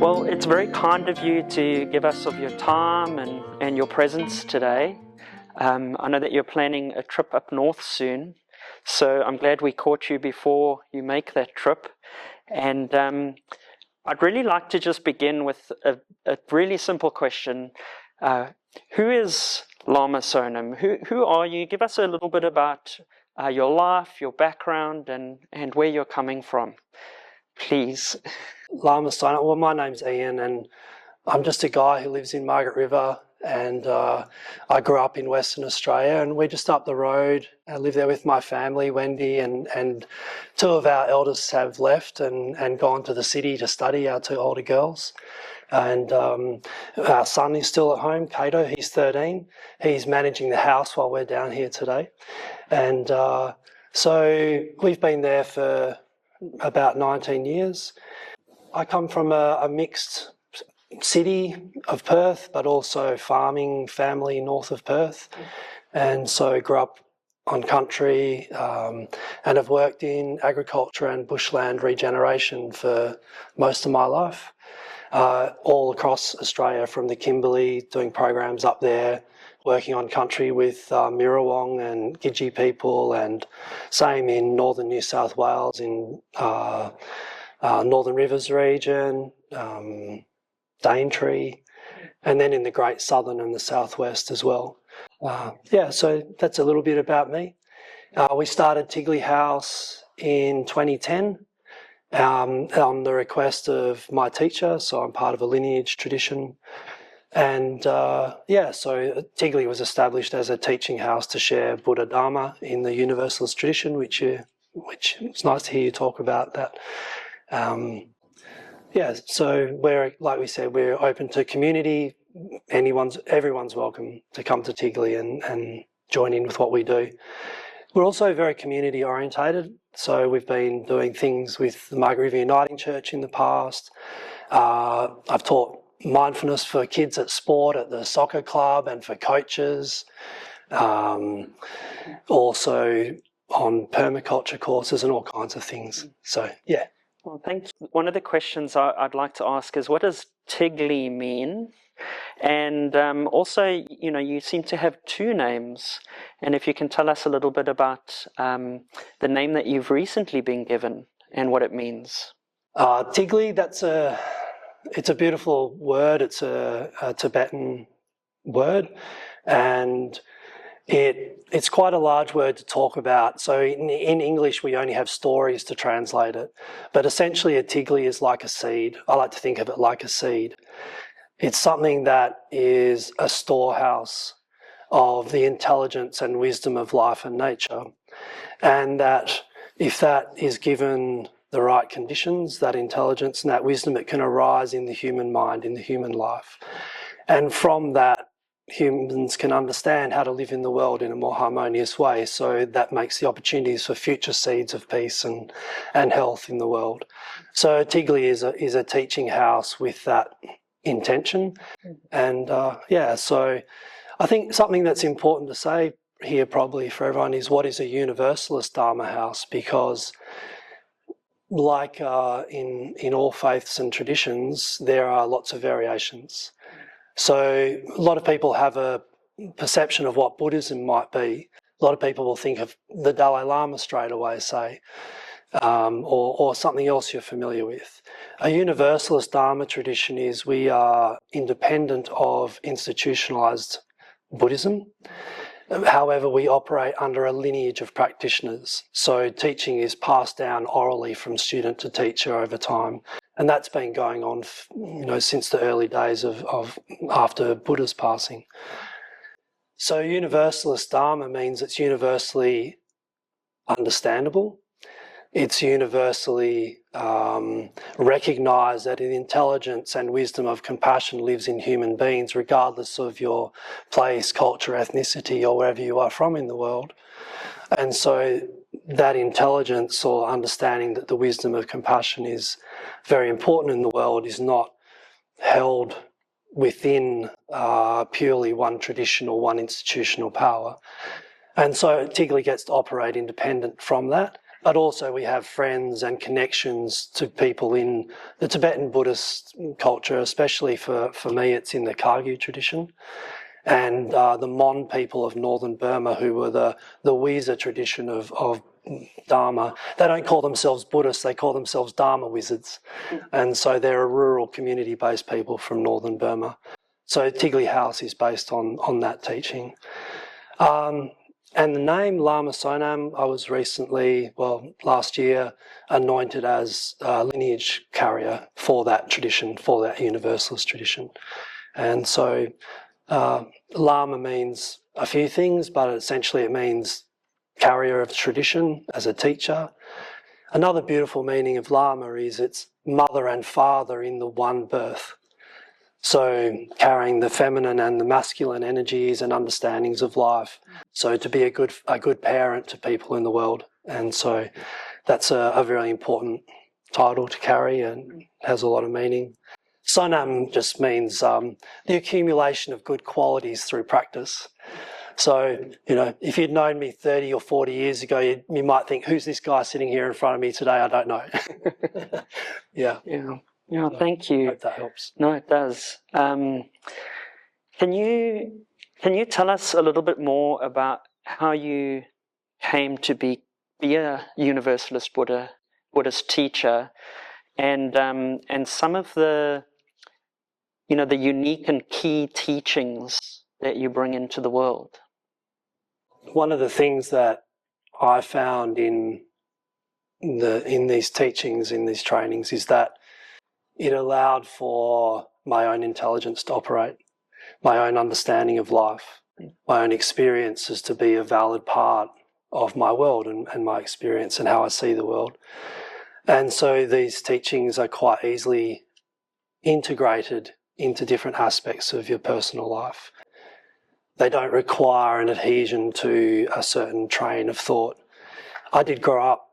Well, it's very kind of you to give us of your time and your presence today. I know that you're planning a trip up north soon, so I'm glad we caught you before you make that trip. And I'd really like to just begin with a really simple question. Who is Lama Sonam? Who are you? Give us a little bit about your life, your background, and where you're coming from, please. Lama Sonam. Well, my name's Ian, and I'm just a guy who lives in Margaret River, and I grew up in Western Australia, and we're just up the road. I live there with my family, Wendy, and two of our eldest have left and gone to the city to study, our two older girls. And our son is still at home, Cato, he's 13. He's managing the house while we're down here today. And so we've been there for about 19 years. I come from a mixed city of Perth, but also farming family north of Perth. And so grew up on country and have worked in agriculture and bushland regeneration for most of my life, all across Australia from the Kimberley, doing programs up there, working on country with Mirawong and Gidji people, and same in northern New South Wales in Northern Rivers region, Daintree, and then in the Great Southern and the Southwest as well. So that's a little bit about me. We started Tig-Le House in 2010 on the request of my teacher, so I'm part of a lineage tradition. And so Tig-Le was established as a teaching house to share Buddha Dharma in the Universalist tradition, which it's nice to hear you talk about that. So we're, like we said, we're open to community. Everyone's welcome to come to Tig-Le and join in with what we do. We're also very community orientated, so we've been doing things with the Margaret River Uniting Church in the past. I've taught mindfulness for kids at sport at the soccer club and for coaches. Also on permaculture courses and all kinds of things. So, yeah. Well, thanks. One of the questions I'd like to ask is, what does Tig-Le mean? And also, you seem to have two names. And if you can tell us a little bit about the name that you've recently been given and what it means. Tig-Le, it's a beautiful word. It's a Tibetan word, and it's quite a large word to talk about. So in English, we only have stories to translate it. But essentially, a Tig-Le is like a seed. I like to think of it like a seed. It's something that is a storehouse of the intelligence and wisdom of life and nature. And that if that is given the right conditions, that intelligence and that wisdom, it can arise in the human mind, in the human life. And from that, humans can understand how to live in the world in a more harmonious way. So that makes the opportunities for future seeds of peace and health in the world. So Tig-Le is a teaching house with that intention. And so I think something that's important to say here probably for everyone is, what is a Universalist Dharma house? Because like in all faiths and traditions, there are lots of variations. So a lot of people have a perception of what Buddhism might be. A lot of people will think of the Dalai Lama straight away, say, or something else you're familiar with. A Universalist Dharma tradition is we are independent of institutionalized Buddhism. However, we operate under a lineage of practitioners. So teaching is passed down orally from student to teacher over time. And that's been going on, since the early days of after Buddha's passing. So Universalist Dharma means it's universally understandable. It's universally recognised that the intelligence and wisdom of compassion lives in human beings, regardless of your place, culture, ethnicity, or wherever you are from in the world. And so that intelligence or understanding that the wisdom of compassion is very important in the world is not held within purely one tradition or one institutional power. And so Tig-Le gets to operate independent from that. but also we have friends and connections to people in the Tibetan Buddhist culture, especially for me, it's in the Kagyu tradition. And the Mon people of northern Burma, who were the Weza tradition of Dharma. They don't call themselves Buddhists, they call themselves Dharma wizards. And so they're a rural community-based people from northern Burma. So Tig-Le House is based on that teaching. And the name Lama Sonam, I was recently, last year, anointed as a lineage carrier for that tradition, for that Universalist tradition. And so Lama means a few things, but essentially it means carrier of tradition as a teacher. Another beautiful meaning of Lama is it's mother and father in the one birth. So carrying the feminine and the masculine energies and understandings of life. So to be a good parent to people in the world. And so that's a very important title to carry and has a lot of meaning. Sonam just means the accumulation of good qualities through practice. So, if you'd known me 30 or 40 years ago, you might think, who's this guy sitting here in front of me today? I don't know. Yeah. Yeah, thank you. I hope that helps. No, it does. Can you tell us a little bit more about how you came to be a Universalist Buddhist teacher, and some of the the unique and key teachings that you bring into the world? One of the things that I found in these teachings, in these trainings, is that it allowed for my own intelligence to operate, my own understanding of life, my own experiences to be a valid part of my world and my experience and how I see the world. And so these teachings are quite easily integrated into different aspects of your personal life. They don't require an adhesion to a certain train of thought. I did grow up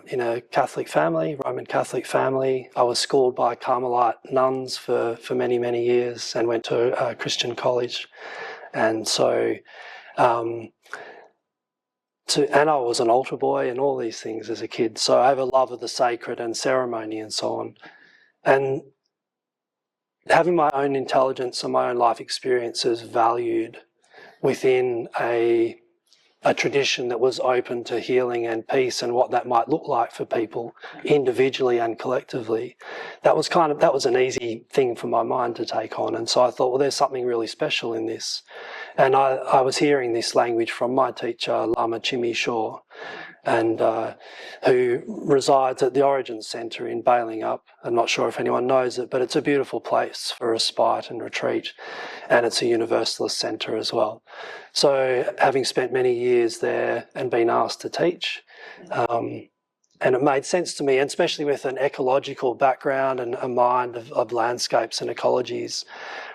in a Catholic family, Roman Catholic family. I was schooled by Carmelite nuns for many, many years and went to a Christian college. And so, and I was an altar boy and all these things as a kid. So I have a love of the sacred and ceremony and so on. And having my own intelligence and my own life experiences valued within a tradition that was open to healing and peace and what that might look like for people individually and collectively. That was an easy thing for my mind to take on. And so I thought, well, there's something really special in this. And I was hearing this language from my teacher, Lama Chimi Shaw, and who resides at the Origin Centre in Bailing Up. I'm not sure if anyone knows it, but it's a beautiful place for respite and retreat, and it's a Universalist centre as well. So having spent many years there and been asked to teach, and it made sense to me, and especially with an ecological background and a mind of landscapes and ecologies,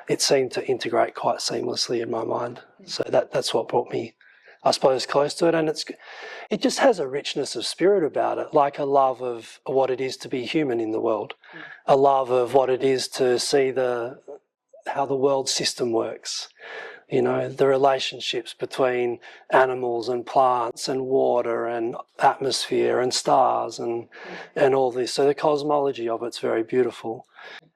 it seemed to integrate quite seamlessly in my mind. So that's what brought me, I suppose, close to it. And it just has a richness of spirit about it, like a love of what it is to be human in the world, a love of what it is to see how the world system works. The relationships between animals and plants and water and atmosphere and stars and all this. So the cosmology of it's very beautiful.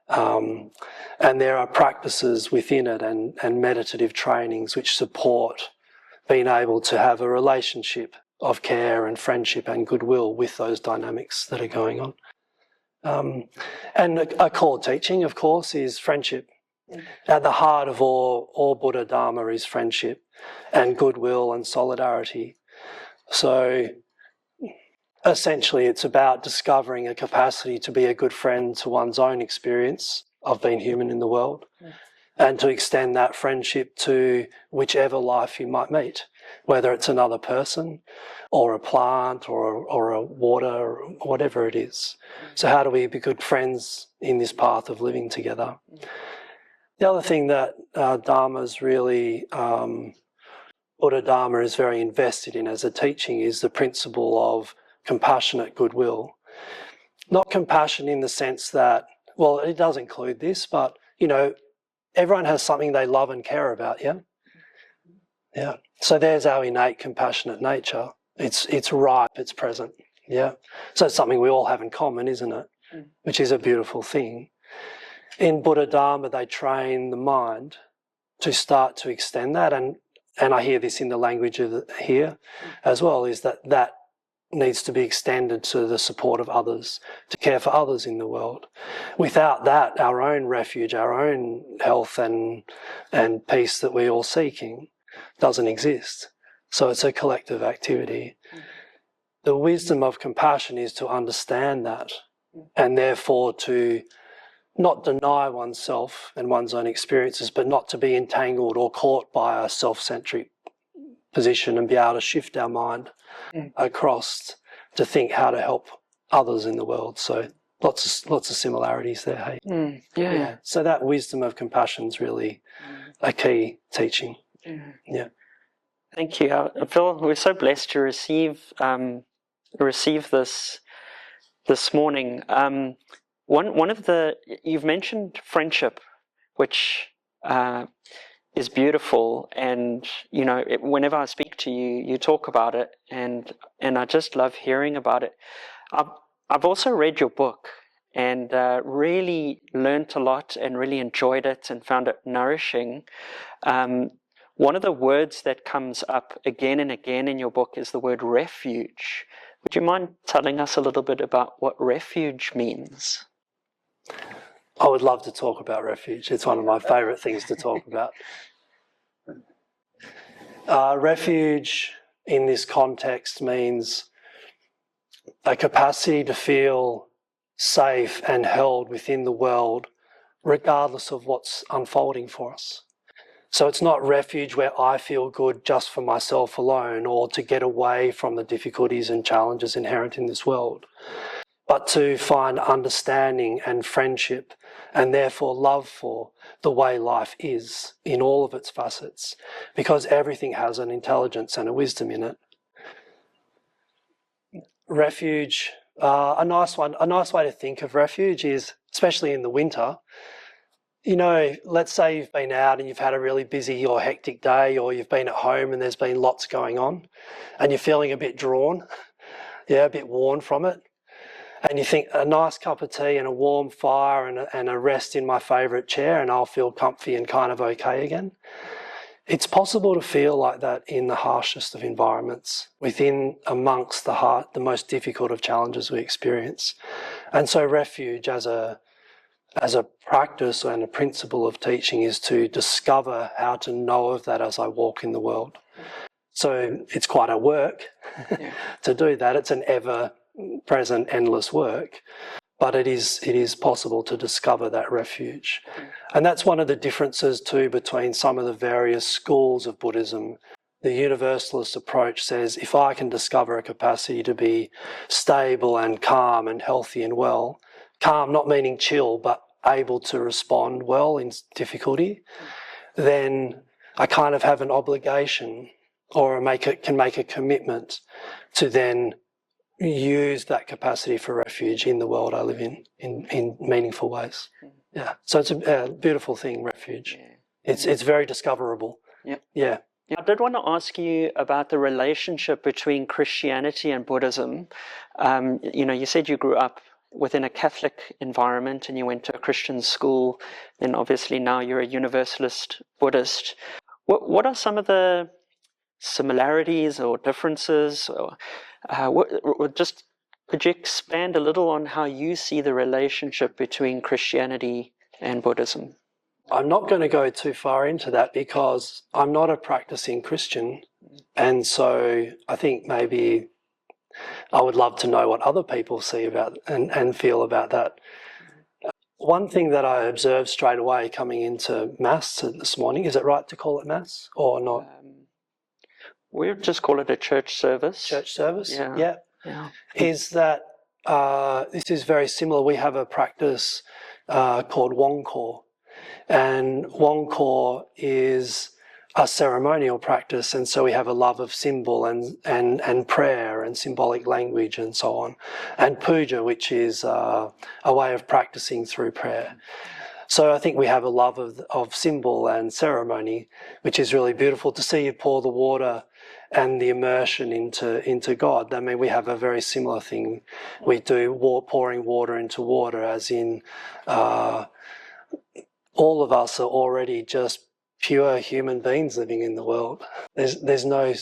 And there are practices within it and meditative trainings which support being able to have a relationship of care and friendship and goodwill with those dynamics that are going on. And a core teaching, of course, is friendship. At the heart of all Buddha Dharma is friendship and goodwill and solidarity. So essentially it's about discovering a capacity to be a good friend to one's own experience of being human in the world, and to extend that friendship to whichever life you might meet, whether it's another person or a plant or a water or whatever it is. So how do we be good friends in this path of living together? The other thing that Dharma's really, Buddha Dharma is very invested in as a teaching is the principle of compassionate goodwill. Not compassion in the sense that, well, it does include this, but, everyone has something they love and care about, yeah? Yeah. So there's our innate compassionate nature. It's ripe, it's present. Yeah. So it's something we all have in common, isn't it? Which is a beautiful thing. In Buddha Dharma, they train the mind to start to extend that, and I hear this in the language of here as well, is that needs to be extended to the support of others, to care for others in the world. Without that, our own refuge, our own health and peace that we're all seeking doesn't exist. So it's a collective activity. The wisdom of compassion is to understand that, and therefore to not deny oneself and one's own experiences, but not to be entangled or caught by a self-centric position, and be able to shift our mind across to think how to help others in the world. So lots of similarities there. Hey, yeah. So that wisdom of compassion is really a key teaching. Yeah. Thank you. I feel we're so blessed to receive this morning. One of the, you've mentioned friendship, which is beautiful, and whenever I speak to you, you talk about it, and I just love hearing about it. I've also read your book and really learnt a lot and really enjoyed it and found it nourishing. One of the words that comes up again and again in your book is the word refuge. Would you mind telling us a little bit about what refuge means? I would love to talk about refuge. It's one of my favourite things to talk about. Refuge in this context means a capacity to feel safe and held within the world, regardless of what's unfolding for us. So it's not refuge where I feel good just for myself alone, or to get away from the difficulties and challenges inherent in this world, but to find understanding and friendship, and therefore love for the way life is in all of its facets, because everything has an intelligence and a wisdom in it. Refuge, a nice way to think of refuge is, especially in the winter, let's say you've been out and you've had a really busy or hectic day, or you've been at home and there's been lots going on and you're feeling a bit drawn, a bit worn from it. And you think a nice cup of tea and a warm fire and a rest in my favourite chair, and I'll feel comfy and kind of okay again. It's possible to feel like that in the harshest of environments, amongst the most difficult of challenges we experience. And so refuge as a practice and a principle of teaching is to discover how to know of that as I walk in the world. So it's quite a work to do that. It's an ever-present, endless work, but it is possible to discover that refuge. And that's one of the differences too between some of the various schools of Buddhism. The Universalist approach says, if I can discover a capacity to be stable and calm and healthy and well, calm not meaning chill, but able to respond well in difficulty, then I kind of have an obligation, or can make a commitment to then use that capacity for refuge in the world I live in meaningful ways. Yeah. So it's a beautiful thing, refuge. Yeah. It's very discoverable. Yep. Yeah. I did want to ask you about the relationship between Christianity and Buddhism. You said you grew up within a Catholic environment and you went to a Christian school, then obviously now you're a Universalist Buddhist. What are some of the similarities or differences? Or could you expand a little on how you see the relationship between Christianity and Buddhism? I'm not going to go too far into that because I'm not a practicing Christian, and so I think maybe I would love to know what other people see about and feel about that. One thing that I observed straight away coming into Mass this morning, is it right to call it Mass or not? We'll just call it a church service. Church service, yeah. Is that this is very similar. We have a practice called Wongkor, and Wongkor is a ceremonial practice, and so we have a love of symbol and prayer and symbolic language and so on, and puja, which is a way of practicing through prayer. So I think we have a love of symbol and ceremony, which is really beautiful to see you pour the water and the immersion into God. I mean, we have a very similar thing. We do pouring water into water, as in all of us are already just pure human beings living in the world. There's no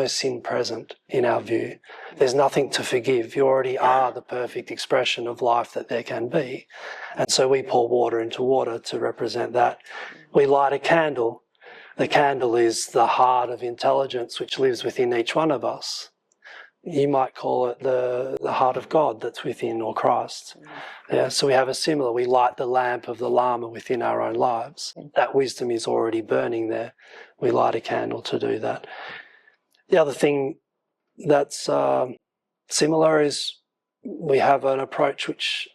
sin present in our view. There's nothing to forgive. You already are the perfect expression of life that there can be. And so we pour water into water to represent that. We light a candle. The candle is the heart of intelligence which lives within each one of us. You might call it the heart of God that's within, or Christ. Yeah, so we have a similar, we light the lamp of the Lama within our own lives. That wisdom is already burning there. We light a candle to do that. The other thing that's similar is we have an approach which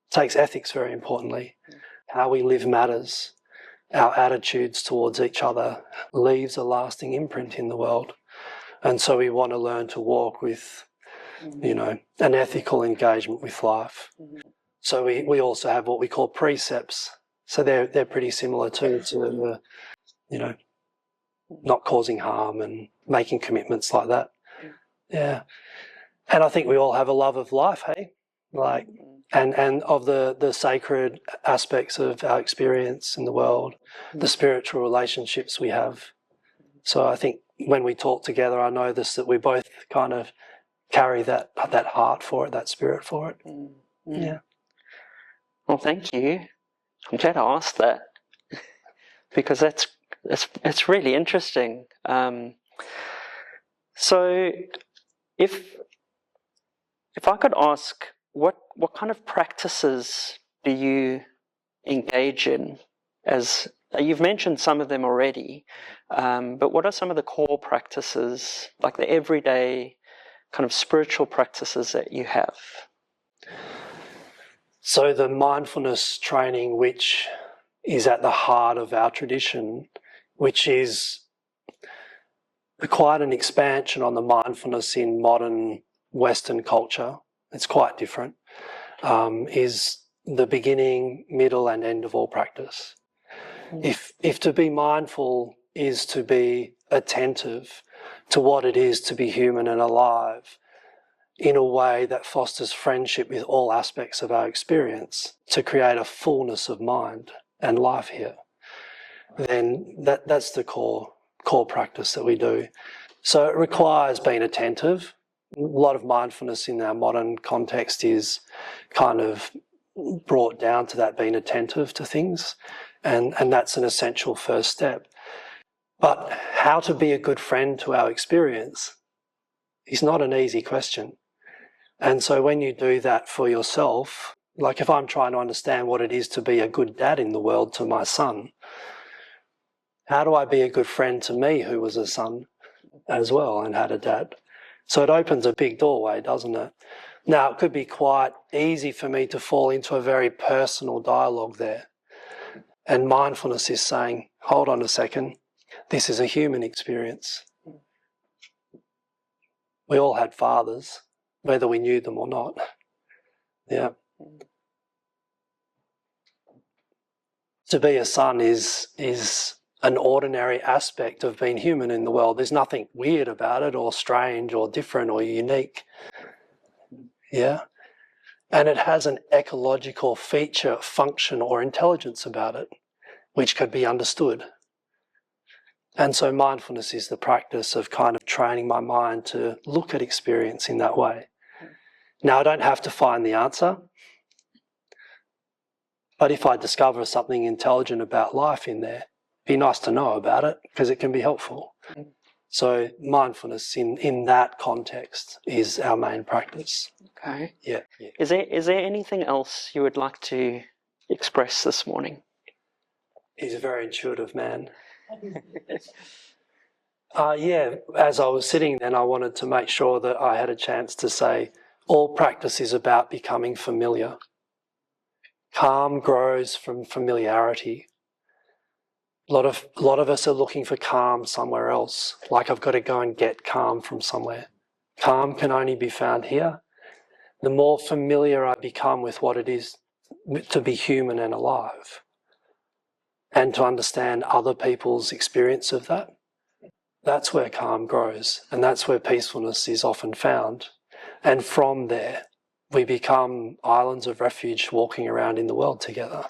takes ethics very importantly. How we live matters. Our attitudes towards each other leaves a lasting imprint in the world. And so we want to learn to walk with, an ethical engagement with life. So we also have what we call precepts. So they're pretty similar too, to not causing harm and making commitments like that. Yeah. And I think we all have a love of life, hey? And of the sacred aspects of our experience in the world, the spiritual relationships we have. So I think when we talk together, I notice that we both kind of carry that heart for it, that spirit for it. Yeah. Well, thank you. I'm glad I asked that because it's really interesting. So if I could ask, what kind of practices do you engage in? As you've mentioned some of them already, but what are some of the core practices, like the everyday kind of spiritual practices that you have? So the mindfulness training, which is at the heart of our tradition, which is quite an expansion on the mindfulness in modern Western culture, it's quite different, is the beginning, middle and end of all practice. If to be mindful is to be attentive to what it is to be human and alive in a way that fosters friendship with all aspects of our experience, to create a fullness of mind and life here, then that's the core practice that we do. So it requires being attentive. A lot of mindfulness in our modern context is kind of brought down to that being attentive to things, and that's an essential first step. But how to be a good friend to our experience is not an easy question. And so when you do that for yourself, like if I'm trying to understand what it is to be a good dad in the world to my son, how do I be a good friend to me who was a son as well and had a dad? So it opens a big doorway, doesn't it? Now, it could be quite easy for me to fall into a very personal dialogue there. And mindfulness is saying, hold on a second, this is a human experience. We all had fathers, whether we knew them or not. Yeah. To be a son is an ordinary aspect of being human in the world. There's nothing weird about it or strange or different or unique. Yeah. And it has an ecological feature, function or intelligence about it, which could be understood. And so mindfulness is the practice of kind of training my mind to look at experience in that way. Now, I don't have to find the answer, but if I discover something intelligent about life in there, it'd be nice to know about it because it can be helpful. So mindfulness in that context is our main practice. Okay. Yeah. Is there anything else you would like to express this morning? He's a very intuitive man. As I was sitting then, I wanted to make sure that I had a chance to say all practice is about becoming familiar. Calm grows from familiarity. A lot of us are looking for calm somewhere else, like I've got to go and get calm from somewhere. Calm can only be found here. The more familiar I become with what it is to be human and alive, and to understand other people's experience of that, that's where calm grows, and that's where peacefulness is often found. And from there, we become islands of refuge walking around in the world together.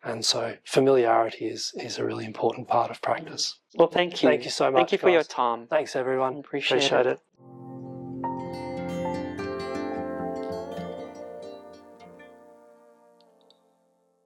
And so familiarity is a really important part of practice. Well, thank you. Thank you so much. Thank you for your guys. time. Thanks, everyone. Appreciate it.